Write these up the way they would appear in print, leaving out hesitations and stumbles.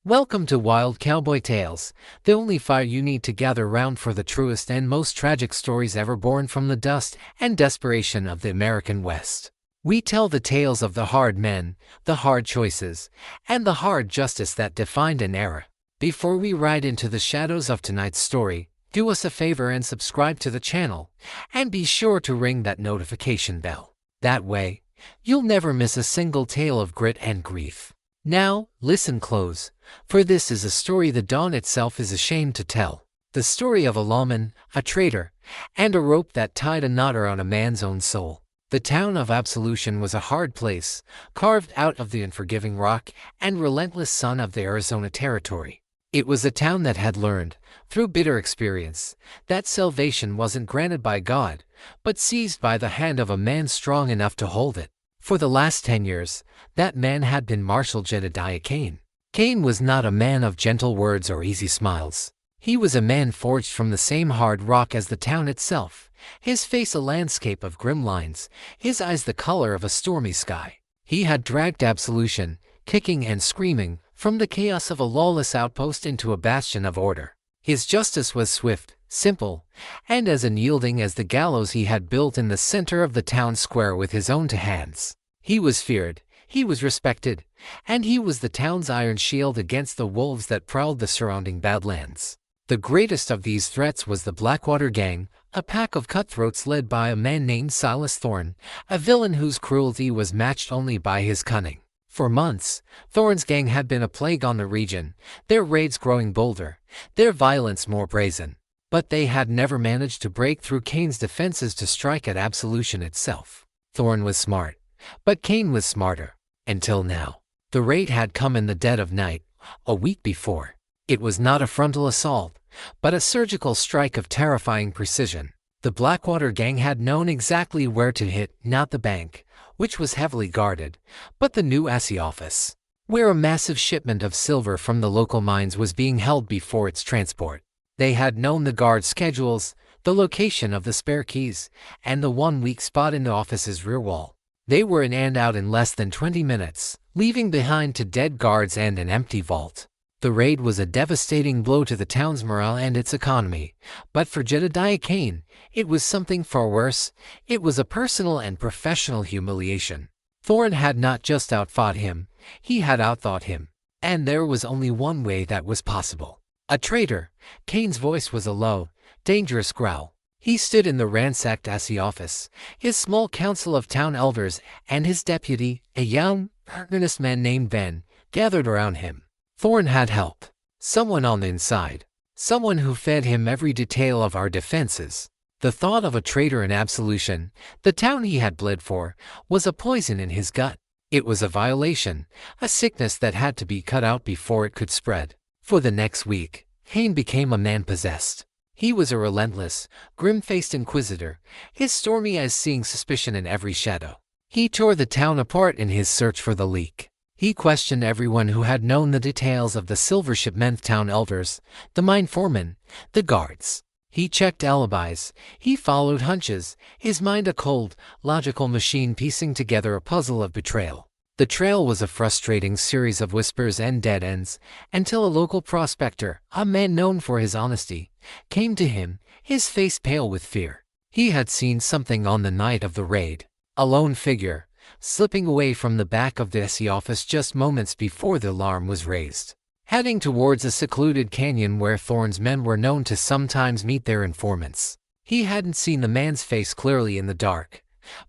Welcome to Wild Cowboy Tales, the only fire you need to gather round for the truest and most tragic stories ever born from the dust and desperation of the American West. We tell the tales of the hard men, the hard choices, and the hard justice that defined an era. Before we ride into the shadows of tonight's story, do us a favor and subscribe to the channel, and be sure to ring that notification bell. That way, you'll never miss a single tale of grit and grief. Now, listen close, for this is a story the dawn itself is ashamed to tell. The story of a lawman, a traitor, and a rope that tied a knot around a man's own soul. The town of Absolution was a hard place, carved out of the unforgiving rock and relentless sun of the Arizona Territory. It was a town that had learned, through bitter experience, that salvation wasn't granted by God, but seized by the hand of a man strong enough to hold it. For the last 10 years, that man had been Marshal Jedediah Kane. Kane was not a man of gentle words or easy smiles. He was a man forged from the same hard rock as the town itself, his face a landscape of grim lines, his eyes the color of a stormy sky. He had dragged Absolution, kicking and screaming, from the chaos of a lawless outpost into a bastion of order. His justice was swift, simple, and as unyielding as the gallows he had built in the center of the town square with his own 2 hands. He was feared, he was respected, and he was the town's iron shield against the wolves that prowled the surrounding badlands. The greatest of these threats was the Blackwater Gang, a pack of cutthroats led by a man named Silas Thorne, a villain whose cruelty was matched only by his cunning. For months, Thorne's gang had been a plague on the region, their raids growing bolder, their violence more brazen. But they had never managed to break through Kane's defenses to strike at Absolution itself. Thorne was smart, but Kane was smarter. Until now. The raid had come in the dead of night, a week before. It was not a frontal assault, but a surgical strike of terrifying precision. The Blackwater Gang had known exactly where to hit, not the bank, which was heavily guarded, but the new assay office, where a massive shipment of silver from the local mines was being held before its transport. They had known the guard schedules, the location of the spare keys, and the one weak spot in the office's rear wall. They were in and out in less than 20 minutes, leaving behind 2 dead guards and an empty vault. The raid was a devastating blow to the town's morale and its economy, but for Jedediah Kane, it was something far worse. It was a personal and professional humiliation. Thorne had not just outfought him, he had outthought him. And there was only one way that was possible. A traitor. Kane's voice was a low, dangerous growl. He stood in the ransacked assay office, his small council of town elders and his deputy, a young, earnest man named Ben, gathered around him. Thorne had help. Someone on the inside. Someone who fed him every detail of our defenses. The thought of a traitor in Absolution, the town he had bled for, was a poison in his gut. It was a violation, a sickness that had to be cut out before it could spread. For the next week, Kane became a man possessed. He was a relentless, grim-faced inquisitor, his stormy eyes seeing suspicion in every shadow. He tore the town apart in his search for the leak. He questioned everyone who had known the details of the silver shipment, town elders, the mine foremen, the guards. He checked alibis, he followed hunches, his mind a cold, logical machine piecing together a puzzle of betrayal. The trail was a frustrating series of whispers and dead ends, until a local prospector, a man known for his honesty, came to him, his face pale with fear. He had seen something on the night of the raid. A lone figure, slipping away from the back of the assay office just moments before the alarm was raised, heading towards a secluded canyon where Thorne's men were known to sometimes meet their informants. He hadn't seen the man's face clearly in the dark,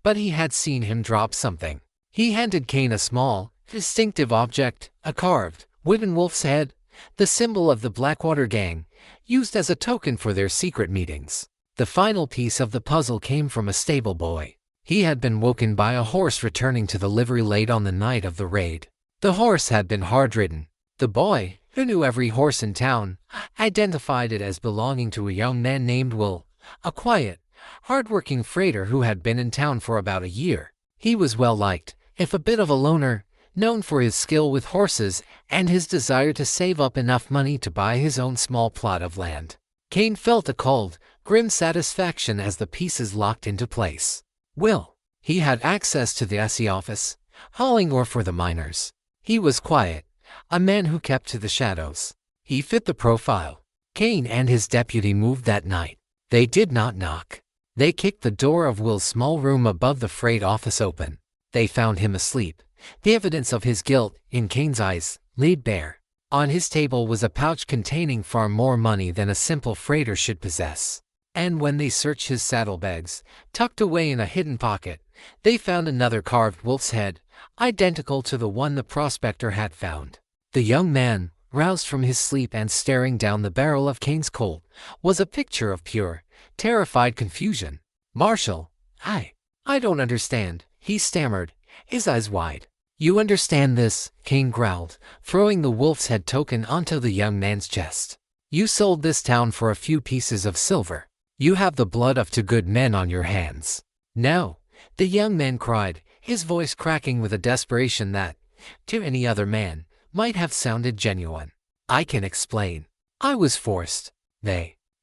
but he had seen him drop something. He handed Kane a small, distinctive object, a carved, wooden wolf's head, the symbol of the Blackwater Gang, used as a token for their secret meetings. The final piece of the puzzle came from a stable boy. He had been woken by a horse returning to the livery late on the night of the raid. The horse had been hard-ridden. The boy, who knew every horse in town, identified it as belonging to a young man named Will, a quiet, hard-working freighter who had been in town for about a year. He was well-liked, if a bit of a loner, known for his skill with horses and his desire to save up enough money to buy his own small plot of land. Kane felt a cold, grim satisfaction as the pieces locked into place. Will. He had access to the assay office, hauling ore for the miners. He was quiet, a man who kept to the shadows. He fit the profile. Kane and his deputy moved that night. They did not knock. They kicked the door of Will's small room above the freight office open. They found him asleep. The evidence of his guilt, in Kane's eyes, laid bare. On his table was a pouch containing far more money than a simple freighter should possess. And when they searched his saddlebags, tucked away in a hidden pocket, they found another carved wolf's head, identical to the one the prospector had found. The young man, roused from his sleep and staring down the barrel of Kane's Colt, was a picture of pure, terrified confusion. "Marshal, I don't understand," he stammered, his eyes wide. "You understand this," Kane growled, throwing the wolf's head token onto the young man's chest. "You sold this town for a few pieces of silver. You have the blood of two good men on your hands." "No," the young man cried, his voice cracking with a desperation that, to any other man, might have sounded genuine. "I can explain. I was forced."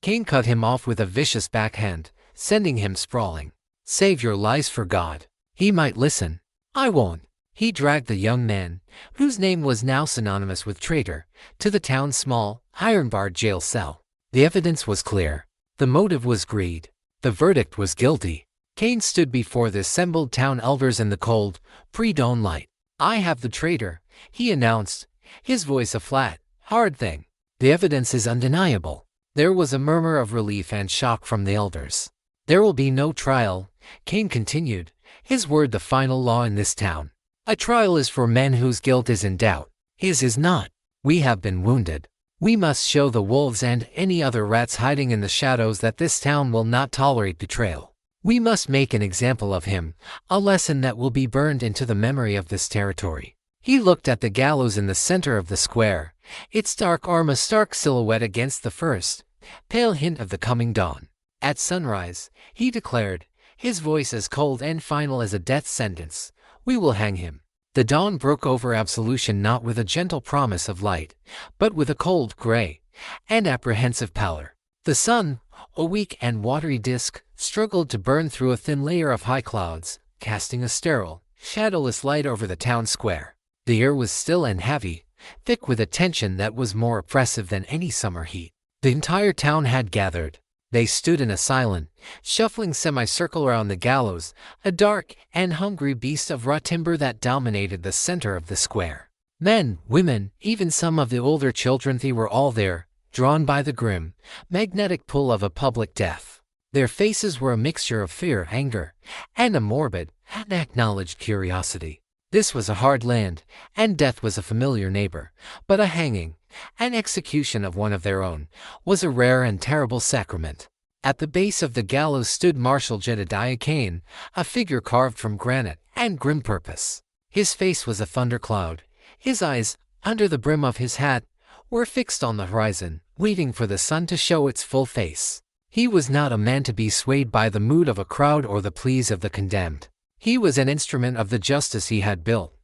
Kane cut him off with a vicious backhand, sending him sprawling. "Save your lies for God. He might listen." "I won't." He dragged the young man, whose name was now synonymous with traitor, to the town's small, iron-barred jail cell. The evidence was clear. The motive was greed. The verdict was guilty. Kane stood before the assembled town elders in the cold, pre-dawn light. "I have the traitor," he announced, his voice a flat, hard thing. "The evidence is undeniable." There was a murmur of relief and shock from the elders. "There will be no trial," Kane continued, his word the final law in this town. "A trial is for men whose guilt is in doubt. His is not. We have been wounded. We must show the wolves and any other rats hiding in the shadows that this town will not tolerate betrayal. We must make an example of him, a lesson that will be burned into the memory of this territory." He looked at the gallows in the center of the square, its dark arm a stark silhouette against the first, pale hint of the coming dawn. "At sunrise," he declared, his voice as cold and final as a death sentence, "we will hang him." The dawn broke over absolution not with a gentle promise of light, but with a cold gray and apprehensive pallor. The sun, a weak and watery disk, struggled to burn through a thin layer of high clouds, casting a sterile, shadowless light over the town square. The air was still and heavy, thick with a tension that was more oppressive than any summer heat. The entire town had gathered. They stood in a silent, shuffling semicircle around the gallows, a dark and hungry beast of raw timber that dominated the center of the square. Men, women, even some of the older children, they were all there, drawn by the grim, magnetic pull of a public death. Their faces were a mixture of fear, anger, and a morbid, unacknowledged curiosity. This was a hard land, and death was a familiar neighbor, but a hanging, an execution of one of their own, was a rare and terrible sacrament. At the base of the gallows stood Marshal Jedediah Kane, a figure carved from granite and grim purpose. His face was a thundercloud. His eyes, under the brim of his hat, were fixed on the horizon, waiting for the sun to show its full face. He was not a man to be swayed by the mood of a crowd or the pleas of the condemned. He was an instrument of the justice he had built,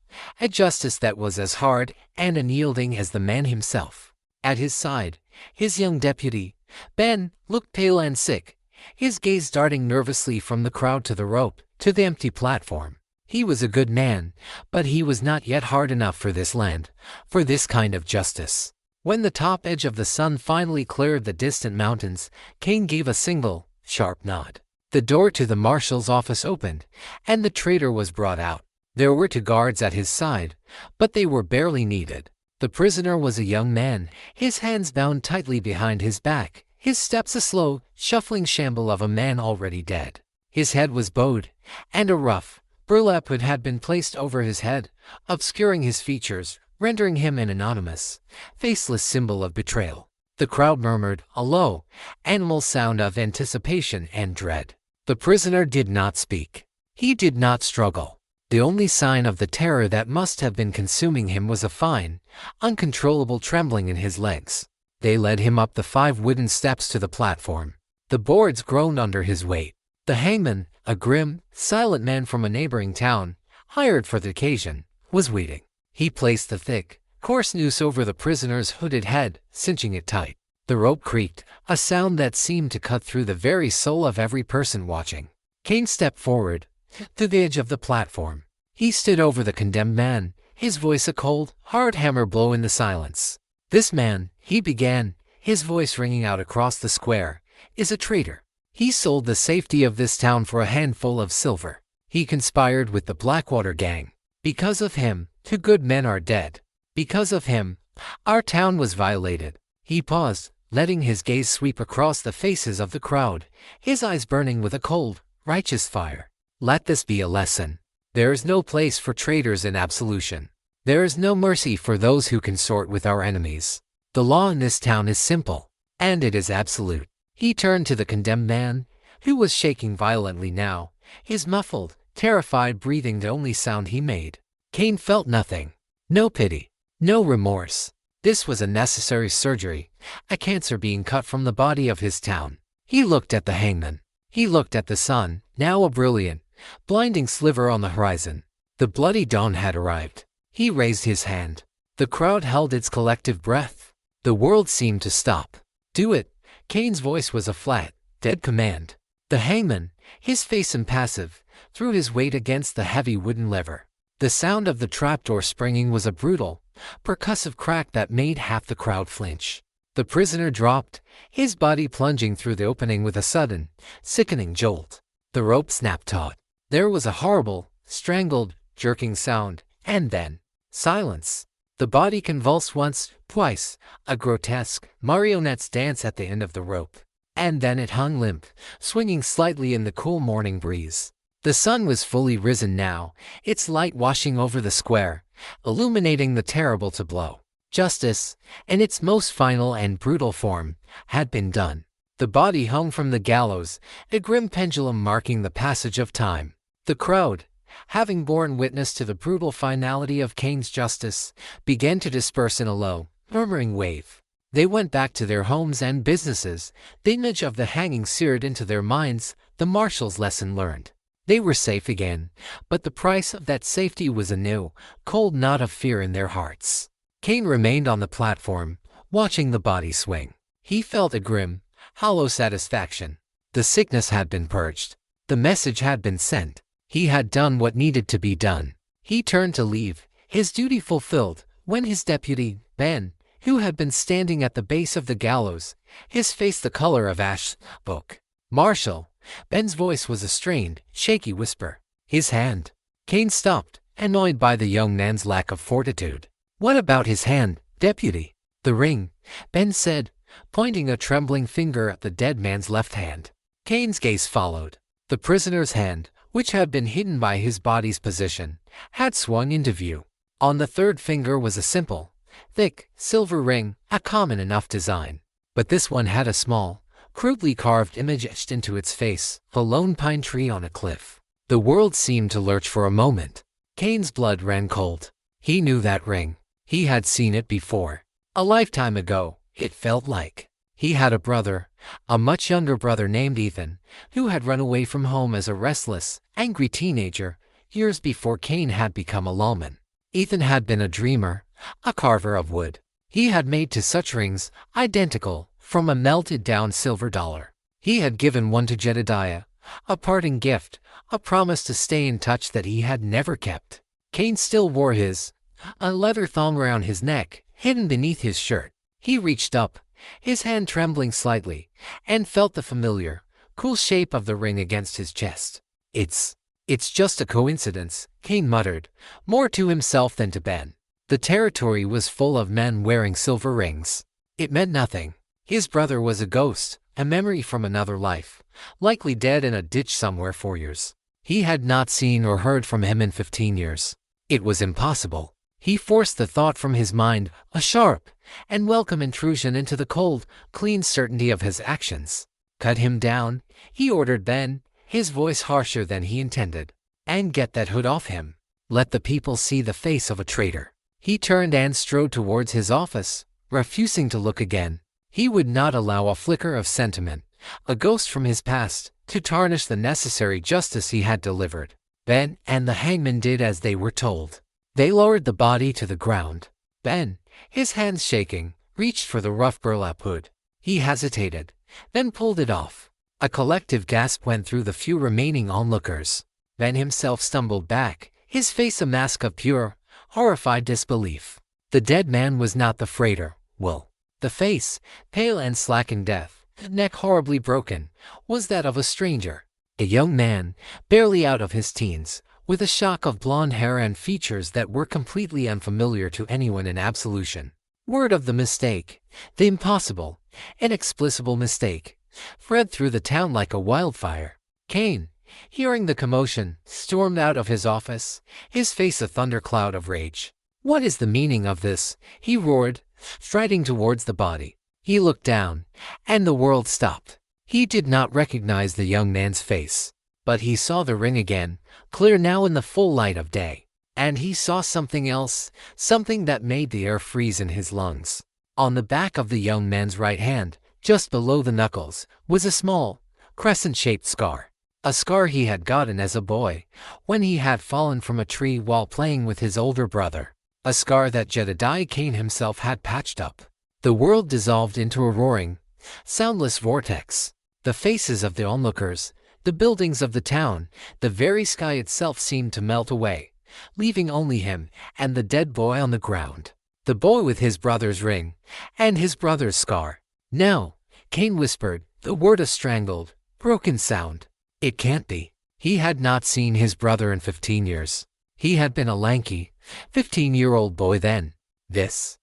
a justice that was as hard and unyielding as the man himself. At his side, his young deputy, Ben, looked pale and sick, his gaze darting nervously from the crowd to the rope, to the empty platform. He was a good man, but he was not yet hard enough for this land, for this kind of justice. When the top edge of the sun finally cleared the distant mountains, Kane gave a single, sharp nod. The door to the marshal's office opened, and the traitor was brought out. There were 2 guards at his side, but they were barely needed. The prisoner was a young man, his hands bound tightly behind his back, his steps a slow, shuffling shamble of a man already dead. His head was bowed, and a rough, burlap hood had been placed over his head, obscuring his features, rendering him an anonymous, faceless symbol of betrayal. The crowd murmured, a low, animal sound of anticipation and dread. The prisoner did not speak. He did not struggle. The only sign of the terror that must have been consuming him was a fine, uncontrollable trembling in his legs. They led him up the 5 wooden steps to the platform. The boards groaned under his weight. The hangman, a grim, silent man from a neighboring town, hired for the occasion, was waiting. He placed the thick, coarse noose over the prisoner's hooded head, cinching it tight. The rope creaked, a sound that seemed to cut through the very soul of every person watching. Kane stepped forward, to the edge of the platform. He stood over the condemned man, his voice a cold, hard hammer blow in the silence. "This man," he began, his voice ringing out across the square, "is a traitor. He sold the safety of this town for a handful of silver. He conspired with the Blackwater gang. Because of him, 2 good men are dead. Because of him, our town was violated." He paused, letting his gaze sweep across the faces of the crowd, his eyes burning with a cold, righteous fire. "Let this be a lesson. There is no place for traitors in absolution. There is no mercy for those who consort with our enemies. The law in this town is simple, and it is absolute." He turned to the condemned man, who was shaking violently now, his muffled, terrified breathing the only sound he made. Cain felt nothing. No pity. No remorse. This was a necessary surgery, a cancer being cut from the body of his town. He looked at the hangman. He looked at the sun, now a brilliant, blinding sliver on the horizon. The bloody dawn had arrived. He raised his hand. The crowd held its collective breath. The world seemed to stop. "Do it." Cain's voice was a flat, dead command. The hangman, his face impassive, threw his weight against the heavy wooden lever. The sound of the trapdoor springing was a brutal, percussive crack that made half the crowd flinch. The prisoner dropped, his body plunging through the opening with a sudden, sickening jolt. The rope snapped taut. There was a horrible, strangled, jerking sound, and then silence. The body convulsed once, twice, a grotesque, marionette's dance at the end of the rope. And then it hung limp, swinging slightly in the cool morning breeze. The sun was fully risen now, its light washing over the square, illuminating the terrible tableau. Justice, in its most final and brutal form, had been done. The body hung from the gallows, a grim pendulum marking the passage of time. The crowd, having borne witness to the brutal finality of Cain's justice, began to disperse in a low, murmuring wave. They went back to their homes and businesses, the image of the hanging seared into their minds, the marshal's lesson learned. They were safe again, but the price of that safety was a new, cold knot of fear in their hearts. Cain remained on the platform, watching the body swing. He felt a grim, hollow satisfaction. The sickness had been purged. The message had been sent. He had done what needed to be done. He turned to leave, his duty fulfilled, when his deputy, Ben, who had been standing at the base of the gallows, his face the color of ash, spoke. "Marshal." Ben's voice was a strained, shaky whisper. "His hand." Cain stopped, annoyed by the young man's lack of fortitude. "What about his hand, deputy?" "The ring," Ben said, pointing a trembling finger at the dead man's left hand. Cain's gaze followed. The prisoner's hand, which had been hidden by his body's position, had swung into view. On the third finger was a simple, thick, silver ring, a common enough design. But this one had a small, crudely carved image etched into its face, a lone pine tree on a cliff. The world seemed to lurch for a moment. Cain's blood ran cold. He knew that ring. He had seen it before. A lifetime ago, it felt like. He had a brother, a much younger brother named Ethan, who had run away from home as a restless, angry teenager, years before Cain had become a lawman. Ethan had been a dreamer, a carver of wood. He had made to such rings, identical, from a melted-down silver dollar. He had given one to Jedediah, a parting gift, a promise to stay in touch that he had never kept. Cain still wore his, a leather thong around his neck, hidden beneath his shirt. He reached up, his hand trembling slightly, and felt the familiar, cool shape of the ring against his chest. It's just a coincidence," Cain muttered, more to himself than to Ben. The territory was full of men wearing silver rings. It meant nothing. His brother was a ghost, a memory from another life, likely dead in a ditch somewhere for years. He had not seen or heard from him in 15 years. It was impossible. He forced the thought from his mind, a sharp and welcome intrusion into the cold, clean certainty of his actions. "Cut him down," he ordered Ben, his voice harsher than he intended. "And get that hood off him. Let the people see the face of a traitor." He turned and strode towards his office, refusing to look again. He would not allow a flicker of sentiment, a ghost from his past, to tarnish the necessary justice he had delivered. Ben and the hangman did as they were told. They lowered the body to the ground. Ben, his hands shaking, reached for the rough burlap hood. He hesitated, then pulled it off. A collective gasp went through the few remaining onlookers. Ben himself stumbled back, his face a mask of pure, horrified disbelief. The dead man was not the freighter, Will. The face, pale and slack in death, the neck horribly broken, was that of a stranger. A young man, barely out of his teens, with a shock of blonde hair and features that were completely unfamiliar to anyone in Absolution. Word of the mistake, the impossible, inexplicable mistake, spread through the town like a wildfire. Kane, hearing the commotion, stormed out of his office, his face a thundercloud of rage. "What is the meaning of this?" he roared, striding towards the body. He looked down, and the world stopped. He did not recognize the young man's face, but he saw the ring again, clear now in the full light of day. And he saw something else, something that made the air freeze in his lungs. On the back of the young man's right hand, just below the knuckles, was a small, crescent-shaped scar. A scar he had gotten as a boy, when he had fallen from a tree while playing with his older brother. A scar that Jedediah Kane himself had patched up. The world dissolved into a roaring, soundless vortex. The faces of the onlookers, the buildings of the town, the very sky itself seemed to melt away, leaving only him and the dead boy on the ground. The boy with his brother's ring, and his brother's scar. "No," Kane whispered, the word a strangled, broken sound. "It can't be." He had not seen his brother in 15 years. He had been a lanky, 15-year-old boy then. This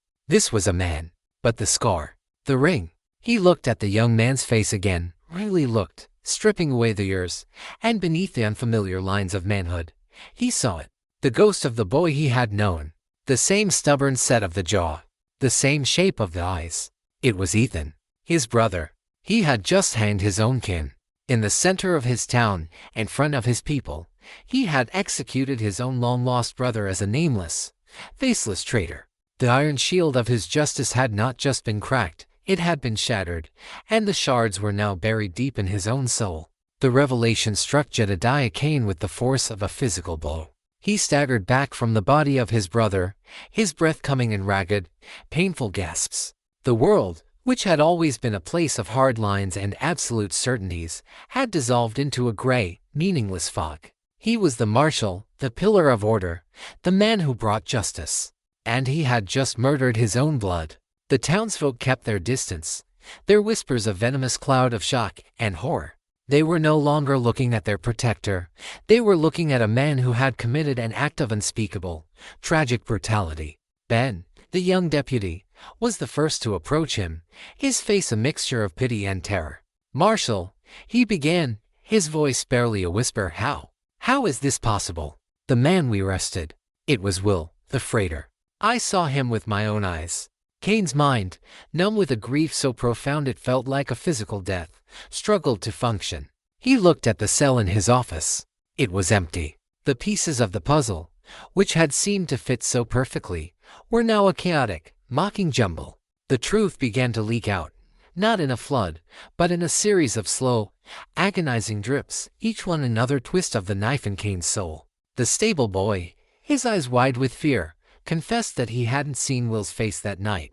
was a man. But the scar, the ring. He looked at the young man's face again, really looked, stripping away the years, and beneath the unfamiliar lines of manhood, he saw it. The ghost of the boy he had known. The same stubborn set of the jaw. The same shape of the eyes. It was Ethan, his brother. He had just hanged his own kin. In the center of his town, in front of his people, he had executed his own long-lost brother as a nameless, faceless traitor. The iron shield of his justice had not just been cracked, it had been shattered, and the shards were now buried deep in his own soul. The revelation struck Jedediah Kane with the force of a physical blow. He staggered back from the body of his brother, his breath coming in ragged, painful gasps. The world, which had always been a place of hard lines and absolute certainties, had dissolved into a gray, meaningless fog. He was the marshal, the pillar of order, the man who brought justice. And he had just murdered his own blood. The townsfolk kept their distance, their whispers a venomous cloud of shock and horror. They were no longer looking at their protector. They were looking at a man who had committed an act of unspeakable, tragic brutality. Ben, the young deputy, was the first to approach him, his face a mixture of pity and terror. "Marshal," he began, his voice barely a whisper. How is this possible?" "The man we arrested. It was Will, the freighter. I saw him with my own eyes." Kane's mind, numb with a grief so profound it felt like a physical death, struggled to function. He looked at the cell in his office. It was empty. The pieces of the puzzle, which had seemed to fit so perfectly, were now a chaotic, mocking jumble. The truth began to leak out, not in a flood, but in a series of slow, agonizing drips, each one another twist of the knife in Kane's soul. The stable boy, his eyes wide with fear, confessed that he hadn't seen Will's face that night,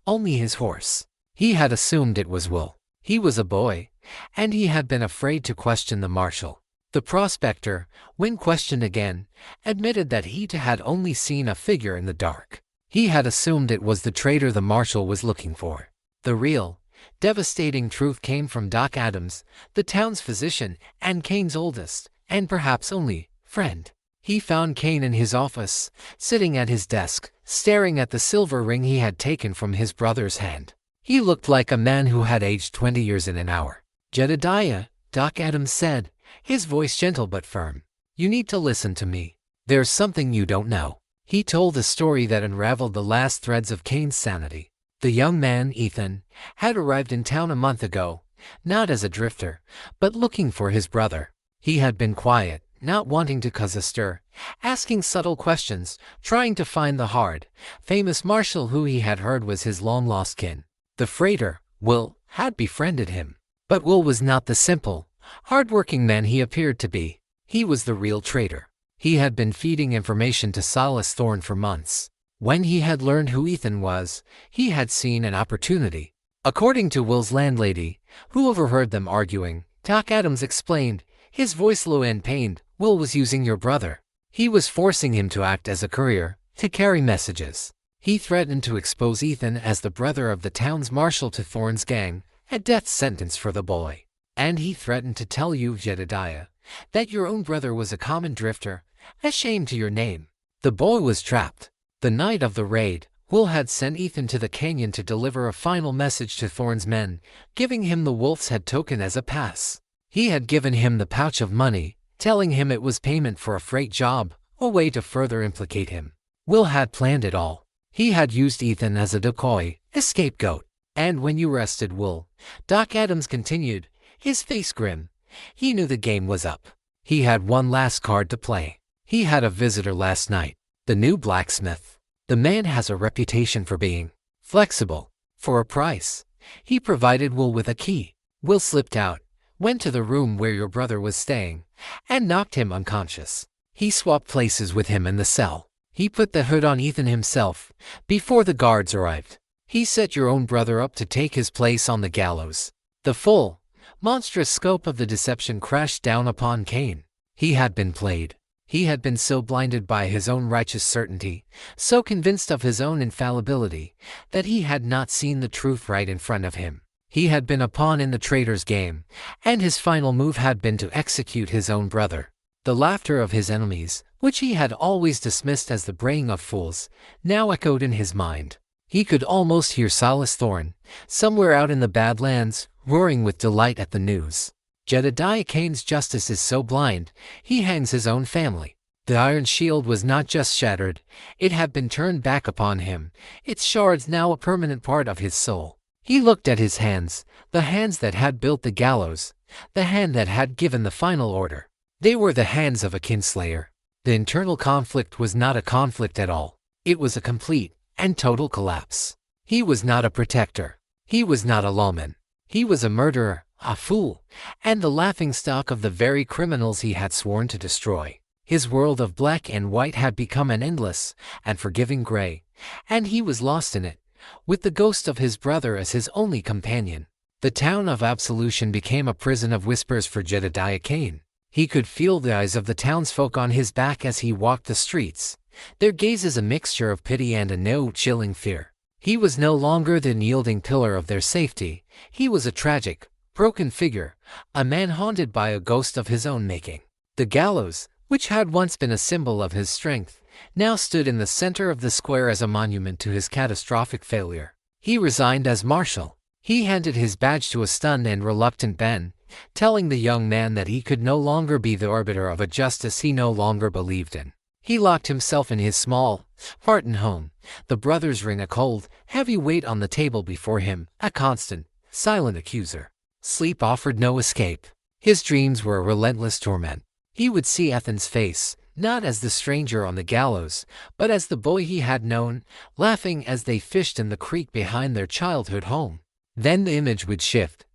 only his horse. He had assumed it was Will. He was a boy, and he had been afraid to question the marshal. The prospector, when questioned again, admitted that he had only seen a figure in the dark. He had assumed it was the traitor the marshal was looking for. The real, devastating truth came from Doc Adams, the town's physician, and Kane's oldest, and perhaps only, friend. He found Kane in his office, sitting at his desk, staring at the silver ring he had taken from his brother's hand. He looked like a man who had aged 20 years in an hour. "Jedediah," Doc Adams said, his voice gentle but firm. "You need to listen to me. There's something you don't know." He told a story that unraveled the last threads of Kane's sanity. The young man, Ethan, had arrived in town a month ago, not as a drifter, but looking for his brother. He had been quiet, not wanting to cause a stir, asking subtle questions, trying to find the hard, famous marshal who he had heard was his long-lost kin. The freighter, Will, had befriended him. But Will was not the simple, hard-working man he appeared to be. He was the real traitor. He had been feeding information to Silas Thorne for months. When he had learned who Ethan was, he had seen an opportunity. According to Will's landlady, who overheard them arguing, Doc Adams explained, his voice low and pained, "Will was using your brother. He was forcing him to act as a courier, to carry messages. He threatened to expose Ethan as the brother of the town's marshal to Thorne's gang, a death sentence for the boy. And he threatened to tell you, Jedediah, that your own brother was a common drifter, a shame to your name. The boy was trapped. The night of the raid, Will had sent Ethan to the canyon to deliver a final message to Thorne's men, giving him the wolf's head token as a pass. He had given him the pouch of money, telling him it was payment for a freight job, a way to further implicate him. Will had planned it all. He had used Ethan as a decoy, a scapegoat. And when you arrested Will, Doc Adams continued, his face grim. He knew the game was up. He had one last card to play. He had a visitor last night, the new blacksmith. The man has a reputation for being flexible. For a price, he provided Will with a key. Will slipped out, went to the room where your brother was staying, and knocked him unconscious. He swapped places with him in the cell. He put the hood on Ethan himself before the guards arrived. He set your own brother up to take his place on the gallows. The full, monstrous scope of the deception crashed down upon Cain. He had been played. He had been so blinded by his own righteous certainty, so convinced of his own infallibility, that he had not seen the truth right in front of him. He had been a pawn in the traitor's game, and his final move had been to execute his own brother. The laughter of his enemies, which he had always dismissed as the braying of fools, now echoed in his mind. He could almost hear Silas Thorne, somewhere out in the Badlands, roaring with delight at the news. Jedediah Cain's justice is so blind, he hangs his own family. The iron shield was not just shattered, it had been turned back upon him, its shards now a permanent part of his soul. He looked at his hands, the hands that had built the gallows, the hand that had given the final order. They were the hands of a kinslayer. The internal conflict was not a conflict at all. It was a complete and total collapse. He was not a protector. He was not a lawman. He was a murderer, a fool, and the laughingstock of the very criminals he had sworn to destroy. His world of black and white had become an endless and forgiving gray, and he was lost in it, with the ghost of his brother as his only companion. The town of Absolution became a prison of whispers for Jedediah Cain. He could feel the eyes of the townsfolk on his back as he walked the streets, their gazes a mixture of pity and a no-chilling fear. He was no longer the unyielding pillar of their safety. He was a tragic, broken figure, a man haunted by a ghost of his own making. The gallows, which had once been a symbol of his strength, now stood in the center of the square as a monument to his catastrophic failure. He resigned as marshal. He handed his badge to a stunned and reluctant Ben, telling the young man that he could no longer be the arbiter of a justice he no longer believed in. He locked himself in his small, Spartan home, the brothers ring a cold, heavy weight on the table before him, a constant, silent accuser. Sleep offered no escape. His dreams were a relentless torment. He would see Ethan's face, not as the stranger on the gallows, but as the boy he had known, laughing as they fished in the creek behind their childhood home. Then the image would shift,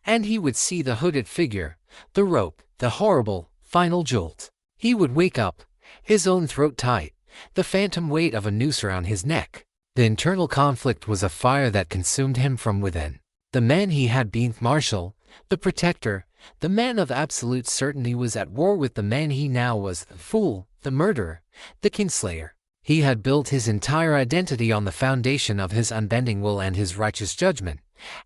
and he would see the hooded figure, the rope, the horrible, final jolt. He would wake up, his own throat tight, the phantom weight of a noose around his neck. The internal conflict was a fire that consumed him from within. The man he had been, marshal, the protector, the man of absolute certainty, was at war with the man he now was, the fool, the murderer, the kinslayer. He had built his entire identity on the foundation of his unbending will and his righteous judgment,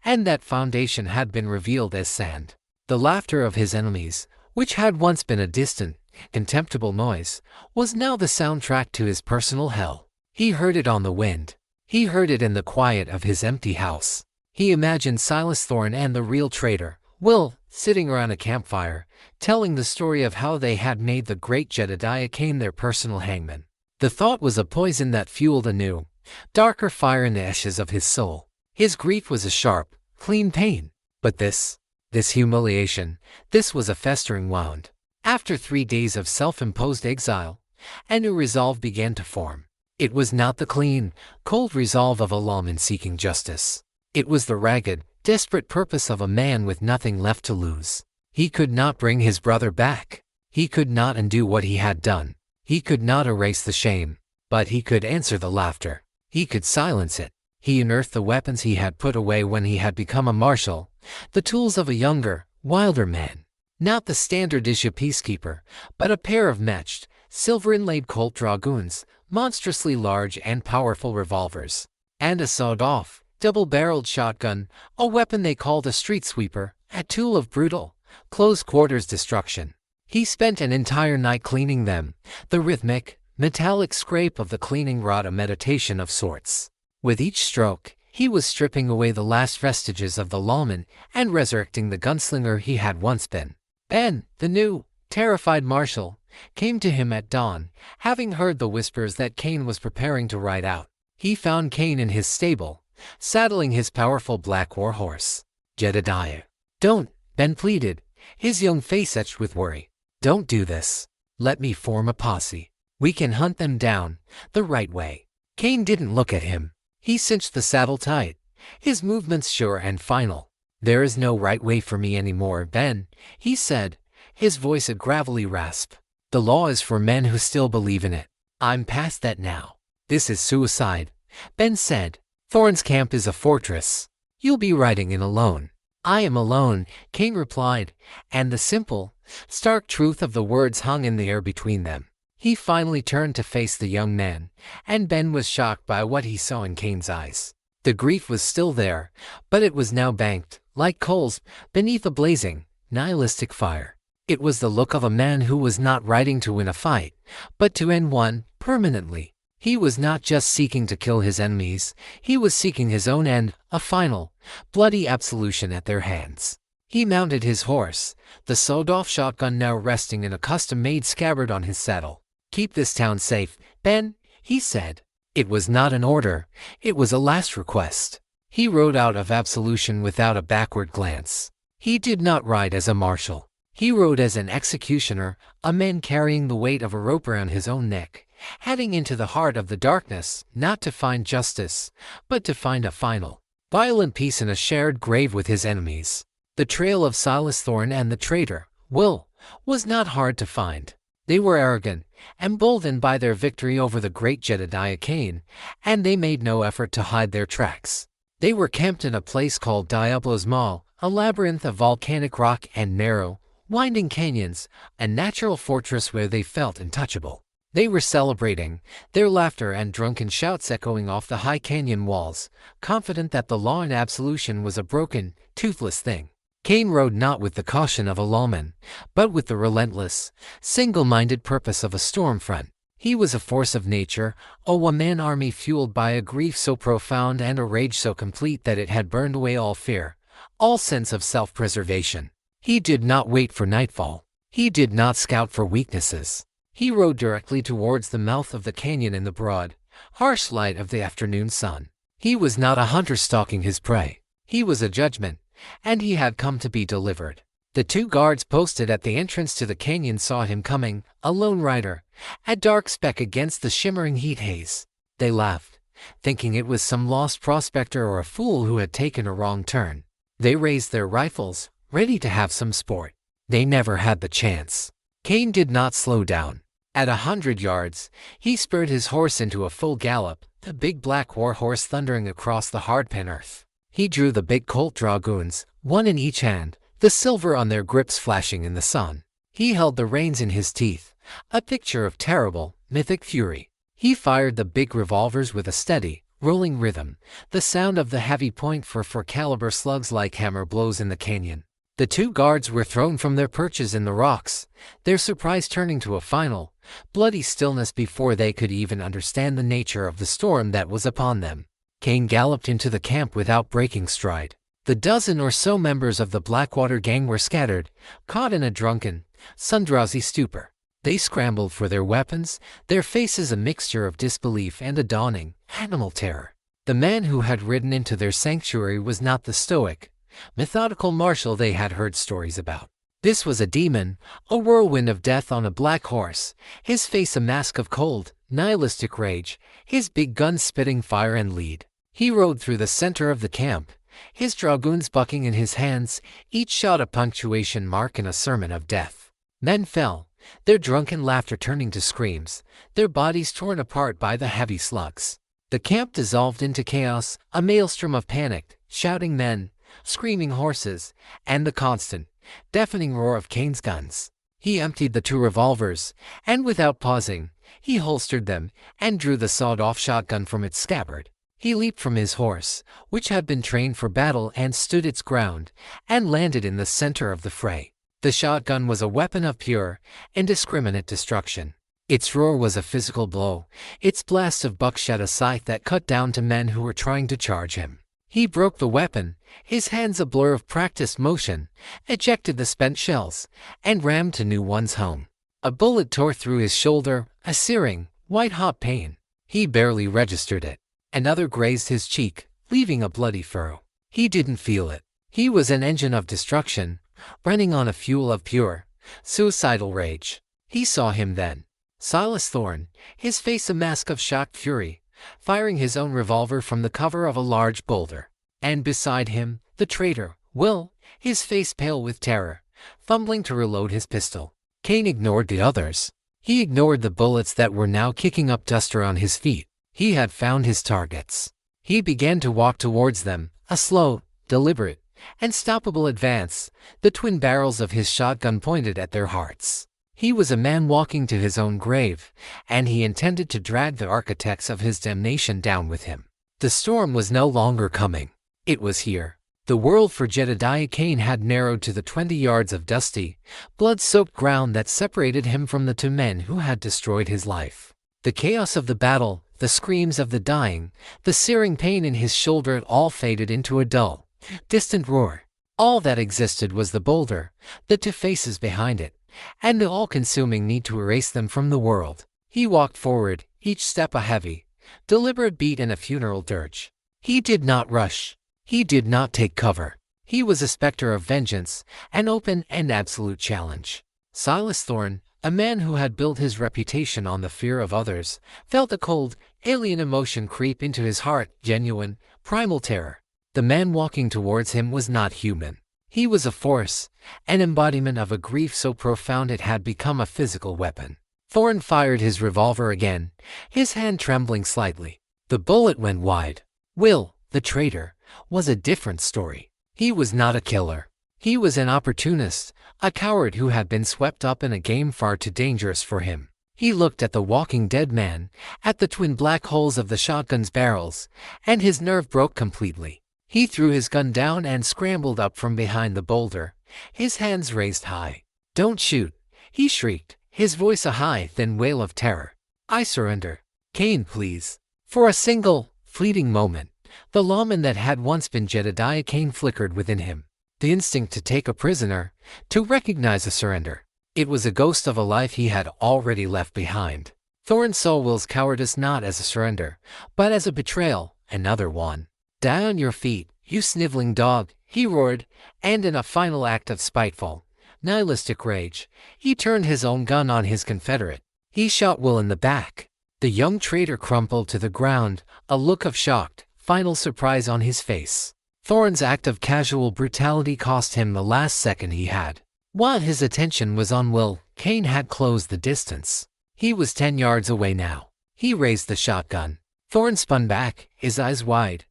and that foundation had been revealed as sand. The laughter of his enemies, which had once been a distant, contemptible noise, was now the soundtrack to his personal hell. He heard it on the wind. He heard it in the quiet of his empty house. He imagined Silas Thorne and the real traitor, Will, sitting around a campfire, telling the story of how they had made the great Jedediah Cain their personal hangman. The thought was a poison that fueled a new, darker fire in the ashes of his soul. His grief was a sharp, clean pain. But this humiliation, this was a festering wound. After 3 days of self-imposed exile, a new resolve began to form. It was not the clean, cold resolve of a lawman seeking justice. It was the ragged, desperate purpose of a man with nothing left to lose. He could not bring his brother back. He could not undo what he had done. He could not erase the shame, but he could answer the laughter. He could silence it. He unearthed the weapons he had put away when he had become a marshal, the tools of a younger, wilder man. Not the standard issue peacekeeper, but a pair of matched, silver-inlaid Colt dragoons, monstrously large and powerful revolvers, and a sawed-off, double-barreled shotgun, a weapon they called a street sweeper, a tool of brutal, close-quarters destruction. He spent an entire night cleaning them, the rhythmic, metallic scrape of the cleaning rod a meditation of sorts. With each stroke, he was stripping away the last vestiges of the lawman and resurrecting the gunslinger he had once been. Ben, the new, terrified marshal, came to him at dawn, having heard the whispers that Cain was preparing to ride out. He found Cain in his stable, saddling his powerful black war horse. "Jedediah, don't," Ben pleaded, his young face etched with worry. "Don't do this. Let me form a posse. We can hunt them down, the right way." Cain didn't look at him. He cinched the saddle tight, his movements sure and final. "There is no right way for me anymore, Ben," he said, his voice a gravelly rasp. "The law is for men who still believe in it. I'm past that now. This is suicide," Ben said. "Thorn's camp is a fortress. You'll be riding in alone." "I am alone," Cain replied, and the simple, stark truth of the words hung in the air between them. He finally turned to face the young man, and Ben was shocked by what he saw in Cain's eyes. The grief was still there, but it was now banked, like coals, beneath a blazing, nihilistic fire. It was the look of a man who was not riding to win a fight, but to end one, permanently. He was not just seeking to kill his enemies, he was seeking his own end, a final, bloody absolution at their hands. He mounted his horse, the sawed-off shotgun now resting in a custom-made scabbard on his saddle. "Keep this town safe, Ben," he said. It was not an order, it was a last request. He rode out of absolution without a backward glance. He did not ride as a marshal. He rode as an executioner, a man carrying the weight of a rope around his own neck, heading into the heart of the darkness, not to find justice, but to find a final, violent peace in a shared grave with his enemies. The trail of Silas Thorne and the traitor, Will, was not hard to find. They were arrogant, emboldened by their victory over the great Jedediah Cain, and they made no effort to hide their tracks. They were camped in a place called Diablo's Maw, a labyrinth of volcanic rock and narrow, winding canyons, a natural fortress where they felt untouchable. They were celebrating, their laughter and drunken shouts echoing off the high canyon walls, confident that the law and absolution was a broken, toothless thing. Cain rode not with the caution of a lawman, but with the relentless, single-minded purpose of a storm front. He was a force of nature, a one-man army fueled by a grief so profound and a rage so complete that it had burned away all fear, all sense of self-preservation. He did not wait for nightfall. He did not scout for weaknesses. He rode directly towards the mouth of the canyon in the broad, harsh light of the afternoon sun. He was not a hunter stalking his prey. He was a judgment, and he had come to be delivered. The two guards posted at the entrance to the canyon saw him coming, a lone rider, a dark speck against the shimmering heat haze. They laughed, thinking it was some lost prospector or a fool who had taken a wrong turn. They raised their rifles, ready to have some sport. They never had the chance. Cain did not slow down. At 100 yards, he spurred his horse into a full gallop, the big black war horse thundering across the hard-pan earth. He drew the big Colt dragoons, one in each hand, the silver on their grips flashing in the sun. He held the reins in his teeth, a picture of terrible, mythic fury. He fired the big revolvers with a steady, rolling rhythm, the sound of the heavy point for 4-caliber slugs like hammer blows in the canyon. The two guards were thrown from their perches in the rocks, their surprise turning to a final, bloody stillness before they could even understand the nature of the storm that was upon them. Cain galloped into the camp without breaking stride. The dozen or so members of the Blackwater gang were scattered, caught in a drunken, sun-drowsy stupor. They scrambled for their weapons, their faces a mixture of disbelief and a dawning, animal terror. The man who had ridden into their sanctuary was not the stoic, methodical marshal they had heard stories about. This was a demon, a whirlwind of death on a black horse, his face a mask of cold, nihilistic rage, his big gun spitting fire and lead. He rode through the center of the camp, his dragoons bucking in his hands, each shot a punctuation mark in a sermon of death. Men fell, their drunken laughter turning to screams, their bodies torn apart by the heavy slugs. The camp dissolved into chaos, a maelstrom of panicked, shouting men, screaming horses, and the constant, deafening roar of Cain's guns. He emptied the two revolvers, and without pausing, He holstered them and drew the sawed-off shotgun from its scabbard. He leaped from his horse, which had been trained for battle, and stood its ground, and landed in the center of the fray. The shotgun was a weapon of pure, indiscriminate destruction. Its roar was a physical blow, its blast of buckshot a scythe that cut down to men who were trying to charge him. He broke the weapon, his hands a blur of practiced motion, ejected the spent shells, and rammed two new ones home. A bullet tore through his shoulder, a searing, white-hot pain. He barely registered it. Another grazed his cheek, leaving a bloody furrow. He didn't feel it. He was an engine of destruction, running on a fuel of pure, suicidal rage. He saw him then. Silas Thorne, his face a mask of shocked fury, firing his own revolver from the cover of a large boulder. And beside him, the traitor, Will, his face pale with terror, fumbling to reload his pistol. Cain ignored the others. He ignored the bullets that were now kicking up dust around his feet. He had found his targets. He began to walk towards them, a slow, deliberate, and stoppable advance, the twin barrels of his shotgun pointed at their hearts. He was a man walking to his own grave, and he intended to drag the architects of his damnation down with him. The storm was no longer coming. It was here. The world for Jedediah Cain had narrowed to the 20 yards of dusty, blood-soaked ground that separated him from the two men who had destroyed his life. The chaos of the battle, the screams of the dying, the searing pain in his shoulder, it all faded into a dull, distant roar. All that existed was the boulder, the two faces behind it, and the all-consuming need to erase them from the world. He walked forward, each step a heavy, deliberate beat and a funeral dirge. He did not rush. He did not take cover. He was a specter of vengeance, an open and absolute challenge. Silas Thorne, a man who had built his reputation on the fear of others, felt a cold, alien emotion creep into his heart, genuine, primal terror. The man walking towards him was not human. He was a force, an embodiment of a grief so profound it had become a physical weapon. Thorne fired his revolver again, his hand trembling slightly. The bullet went wide. Will, the traitor, was a different story. He was not a killer. He was an opportunist, a coward who had been swept up in a game far too dangerous for him. He looked at the walking dead man, at the twin black holes of the shotgun's barrels, and his nerve broke completely. He threw his gun down and scrambled up from behind the boulder, his hands raised high. "Don't shoot," he shrieked, his voice a high, thin wail of terror. "I surrender. Cain, please." For a single, fleeting moment, the lawman that had once been Jedediah Cain flickered within him. The instinct to take a prisoner, to recognize a surrender. It was a ghost of a life he had already left behind. Thorne saw Will's cowardice not as a surrender, but as a betrayal, another one. "Die on your feet, you sniveling dog," he roared, and in a final act of spiteful, nihilistic rage, he turned his own gun on his confederate. He shot Will in the back. The young traitor crumpled to the ground, a look of shocked, final surprise on his face. Thorne's act of casual brutality cost him the last second he had. While his attention was on Will, Cain had closed the distance. He was 10 yards away now. He raised the shotgun. Thorne spun back, his eyes wide,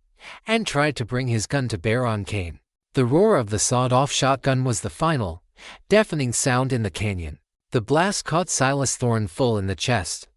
and tried to bring his gun to bear on Cain. The roar of the sawed-off shotgun was the final, deafening sound in the canyon. The blast caught Silas Thorne full in the chest,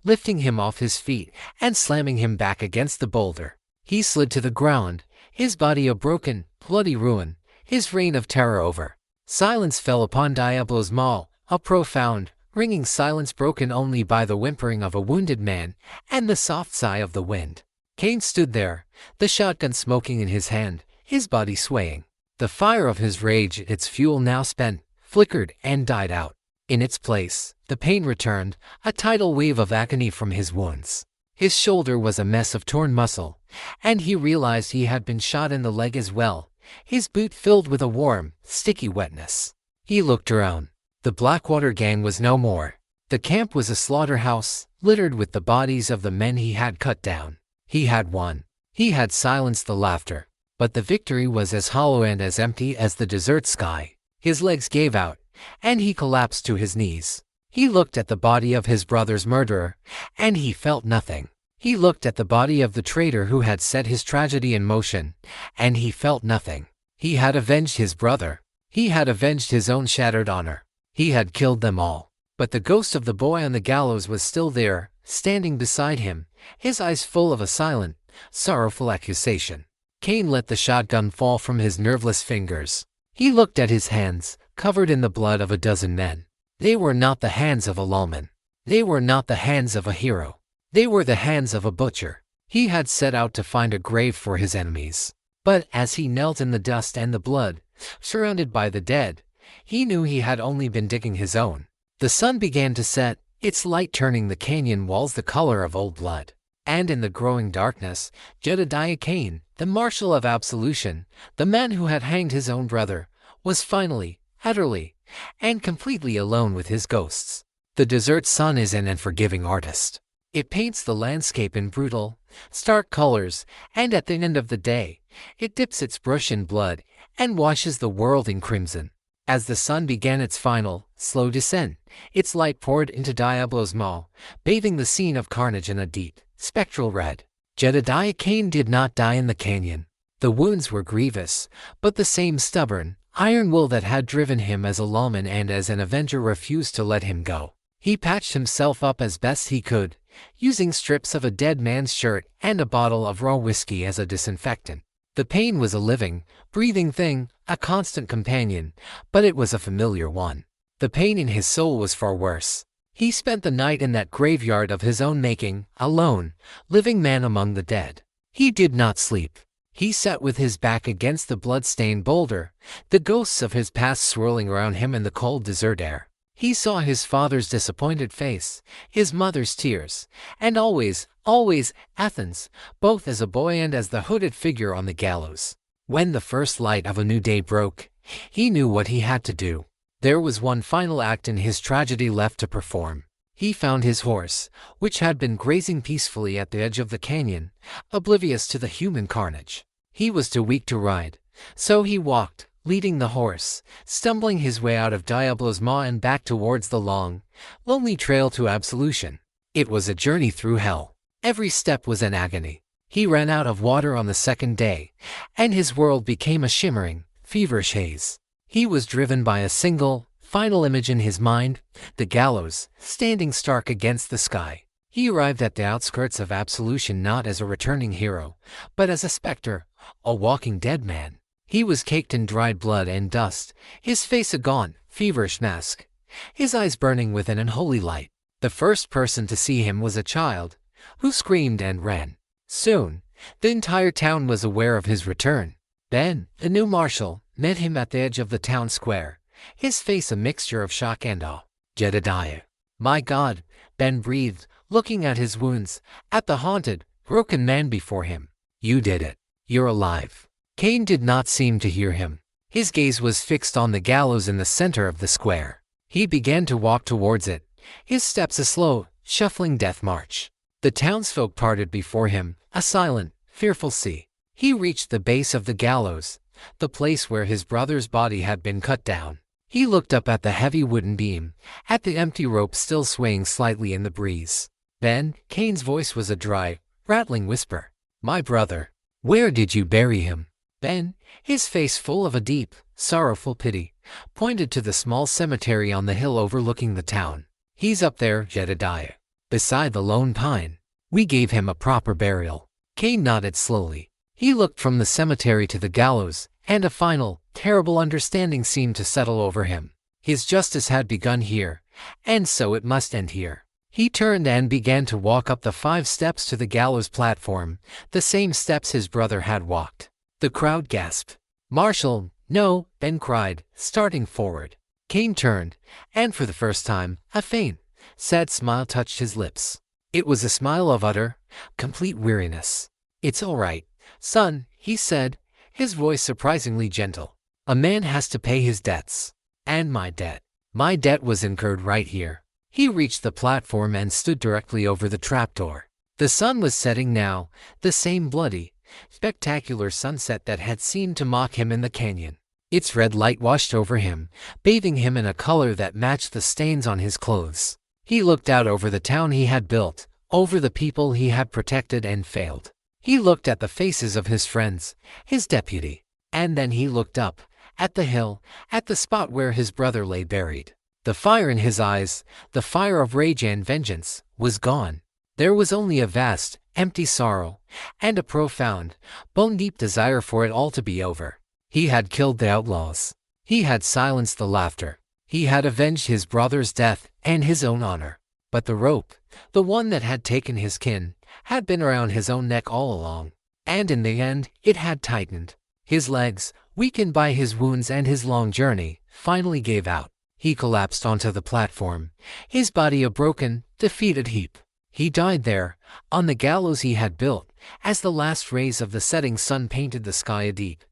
lifting him off his feet and slamming him back against the boulder. He slid to the ground, his body a broken, bloody ruin, his reign of terror over. Silence fell upon Diablo's Maul, a profound, ringing silence broken only by the whimpering of a wounded man and the soft sigh of the wind. Cain stood there, the shotgun smoking in his hand, his body swaying. The fire of his rage, its fuel now spent, flickered and died out. In its place, the pain returned, a tidal wave of agony from his wounds. His shoulder was a mess of torn muscle, and he realized he had been shot in the leg as well, his boot filled with a warm, sticky wetness. He looked around. The Blackwater gang was no more. The camp was a slaughterhouse, littered with the bodies of the men he had cut down. He had won. He had silenced the laughter. But the victory was as hollow and as empty as the desert sky. His legs gave out, and he collapsed to his knees. He looked at the body of his brother's murderer, and he felt nothing. He looked at the body of the traitor who had set his tragedy in motion, and he felt nothing. He had avenged his brother. He had avenged his own shattered honor. He had killed them all. But the ghost of the boy on the gallows was still there, standing beside him, his eyes full of a silent, sorrowful accusation. Cain let the shotgun fall from his nerveless fingers. He looked at his hands, covered in the blood of a dozen men. They were not the hands of a lawman. They were not the hands of a hero. They were the hands of a butcher. He had set out to find a grave for his enemies. But as he knelt in the dust and the blood, surrounded by the dead, he knew he had only been digging his own. The sun began to set, its light turning the canyon walls the color of old blood. And in the growing darkness, Jedediah Cain, the marshal of absolution, the man who had hanged his own brother, was finally, utterly, and completely alone with his ghosts. The desert sun is an unforgiving artist. It paints the landscape in brutal, stark colors, and at the end of the day, it dips its brush in blood and washes the world in crimson. As the sun began its final, slow descent, its light poured into Diablo's maw, bathing the scene of carnage in a deep, spectral red. Jedediah Cain did not die in the canyon. The wounds were grievous, but the same stubborn, iron will that had driven him as a lawman and as an avenger refused to let him go. He patched himself up as best he could, using strips of a dead man's shirt and a bottle of raw whiskey as a disinfectant. The pain was a living, breathing thing, a constant companion, but it was a familiar one. The pain in his soul was far worse. He spent the night in that graveyard of his own making, alone, living man among the dead. He did not sleep. He sat with his back against the blood-stained boulder, the ghosts of his past swirling around him in the cold desert air. He saw his father's disappointed face, his mother's tears, and always, Athens, both as a boy and as the hooded figure on the gallows. When the first light of a new day broke, he knew what he had to do. There was one final act in his tragedy left to perform. He found his horse, which had been grazing peacefully at the edge of the canyon, oblivious to the human carnage. He was too weak to ride, so he walked, leading the horse, stumbling his way out of Diablo's maw and back towards the long, lonely trail to absolution. It was a journey through hell. Every step was an agony. He ran out of water on the second day, and his world became a shimmering, feverish haze. He was driven by a single, final image in his mind, the gallows, standing stark against the sky. He arrived at the outskirts of absolution not as a returning hero, but as a specter, a walking dead man. He was caked in dried blood and dust, his face a gaunt, feverish mask, his eyes burning with an unholy light. The first person to see him was a child, who screamed and ran. Soon, the entire town was aware of his return. Then, the new marshal met him at the edge of the town square, his face a mixture of shock and awe. Jedediah. My God, Ben breathed, looking at his wounds, at the haunted, broken man before him. You did it. You're alive. Cain did not seem to hear him. His gaze was fixed on the gallows in the center of the square. He began to walk towards it, his steps a slow, shuffling death march. The townsfolk parted before him, a silent, fearful sea. He reached the base of the gallows, the place where his brother's body had been cut down. He looked up at the heavy wooden beam, at the empty rope still swaying slightly in the breeze. Then, Cain's voice was a dry, rattling whisper. My brother, where did you bury him? Ben, his face full of a deep, sorrowful pity, pointed to the small cemetery on the hill overlooking the town. He's up there, Jedediah, beside the lone pine. We gave him a proper burial. Cain nodded slowly. He looked from the cemetery to the gallows, and a final, terrible understanding seemed to settle over him. His justice had begun here, and so it must end here. He turned and began to walk up the 5 steps to the gallows platform, the same steps his brother had walked. The crowd gasped. Marshal, no, Ben cried, starting forward. Cain turned, and for the first time, a faint, sad smile touched his lips. It was a smile of utter, complete weariness. It's all right, son, he said, his voice surprisingly gentle. A man has to pay his debts. And my debt. My debt was incurred right here. He reached the platform and stood directly over the trapdoor. The sun was setting now, the same bloody, spectacular sunset that had seemed to mock him in the canyon. Its red light washed over him, bathing him in a color that matched the stains on his clothes. He looked out over the town he had built, over the people he had protected and failed. He looked at the faces of his friends, his deputy, and then he looked up, at the hill, at the spot where his brother lay buried. The fire in his eyes, the fire of rage and vengeance, was gone. There was only a vast, empty sorrow, and a profound, bone-deep desire for it all to be over. He had killed the outlaws. He had silenced the laughter. He had avenged his brother's death and his own honor. But the rope, the one that had taken his kin, had been around his own neck all along. And in the end, it had tightened. His legs, weakened by his wounds and his long journey, finally gave out. He collapsed onto the platform, his body a broken, defeated heap. He died there, on the gallows he had built, as the last rays of the setting sun painted the sky a deep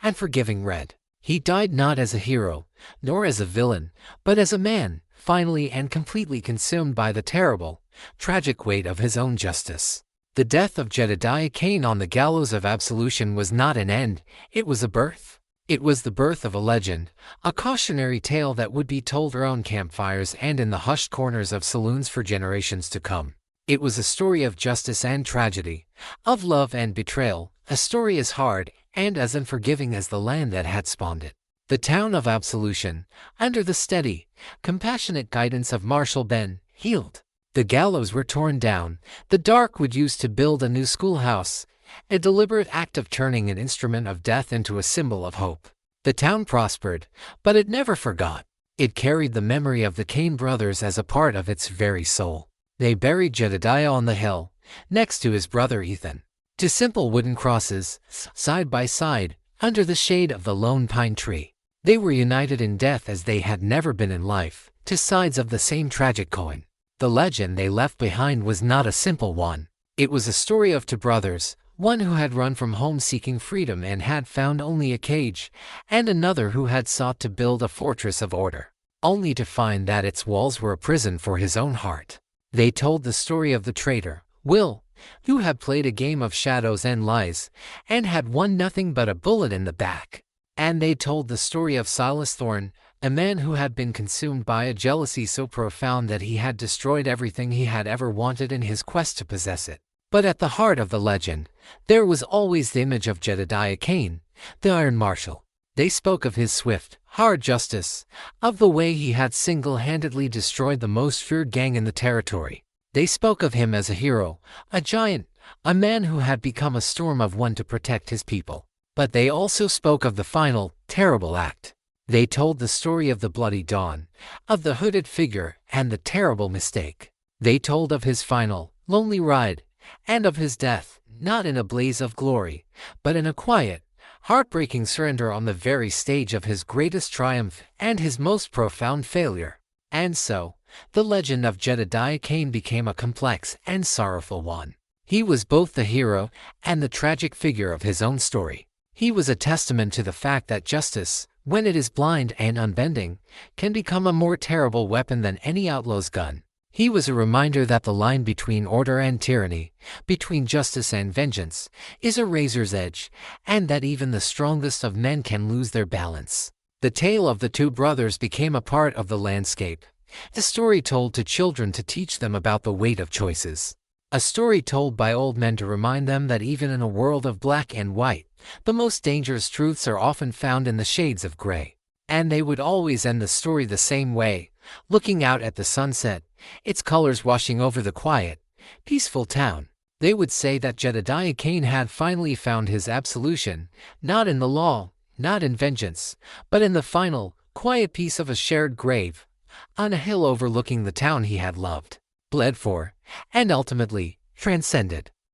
and forgiving red. He died not as a hero, nor as a villain, but as a man, finally and completely consumed by the terrible, tragic weight of his own justice. The death of Jedediah Cain on the gallows of absolution was not an end, it was a birth. It was the birth of a legend, a cautionary tale that would be told around campfires and in the hushed corners of saloons for generations to come. It was a story of justice and tragedy, of love and betrayal, a story as hard and as unforgiving as the land that had spawned it. The town of Absolution, under the steady, compassionate guidance of Marshal Ben, healed. The gallows were torn down, the dark wood used to build a new schoolhouse, a deliberate act of turning an instrument of death into a symbol of hope. The town prospered, but it never forgot. It carried the memory of the Cain brothers as a part of its very soul. They buried Jedediah on the hill, next to his brother Ethan. Two simple wooden crosses, side by side, under the shade of the lone pine tree. They were united in death as they had never been in life, two sides of the same tragic coin. The legend they left behind was not a simple one. It was a story of two brothers, one who had run from home seeking freedom and had found only a cage, and another who had sought to build a fortress of order, only to find that its walls were a prison for his own heart. They told the story of the traitor, Will, who had played a game of shadows and lies, and had won nothing but a bullet in the back. And they told the story of Silas Thorne, a man who had been consumed by a jealousy so profound that he had destroyed everything he had ever wanted in his quest to possess it. But at the heart of the legend, there was always the image of Jedediah Cain, the Iron Marshal. They spoke of his swift, hard justice, of the way he had single-handedly destroyed the most feared gang in the territory. They spoke of him as a hero, a giant, a man who had become a storm of one to protect his people. But they also spoke of the final, terrible act. They told the story of the bloody dawn, of the hooded figure and the terrible mistake. They told of his final, lonely ride, and of his death, not in a blaze of glory, but in a quiet, heartbreaking surrender on the very stage of his greatest triumph and his most profound failure. And so, the legend of Jedediah Cain became a complex and sorrowful one. He was both the hero and the tragic figure of his own story. He was a testament to the fact that justice, when it is blind and unbending, can become a more terrible weapon than any outlaw's gun. He was a reminder that the line between order and tyranny, between justice and vengeance, is a razor's edge, and that even the strongest of men can lose their balance. The tale of the two brothers became a part of the landscape, a story told to children to teach them about the weight of choices. A story told by old men to remind them that even in a world of black and white, the most dangerous truths are often found in the shades of gray. And they would always end the story the same way, looking out at the sunset, its colors washing over the quiet, peaceful town. They would say that Jedediah Cain had finally found his absolution, not in the law, not in vengeance, but in the final, quiet peace of a shared grave, on a hill overlooking the town he had loved, bled for, and ultimately transcended.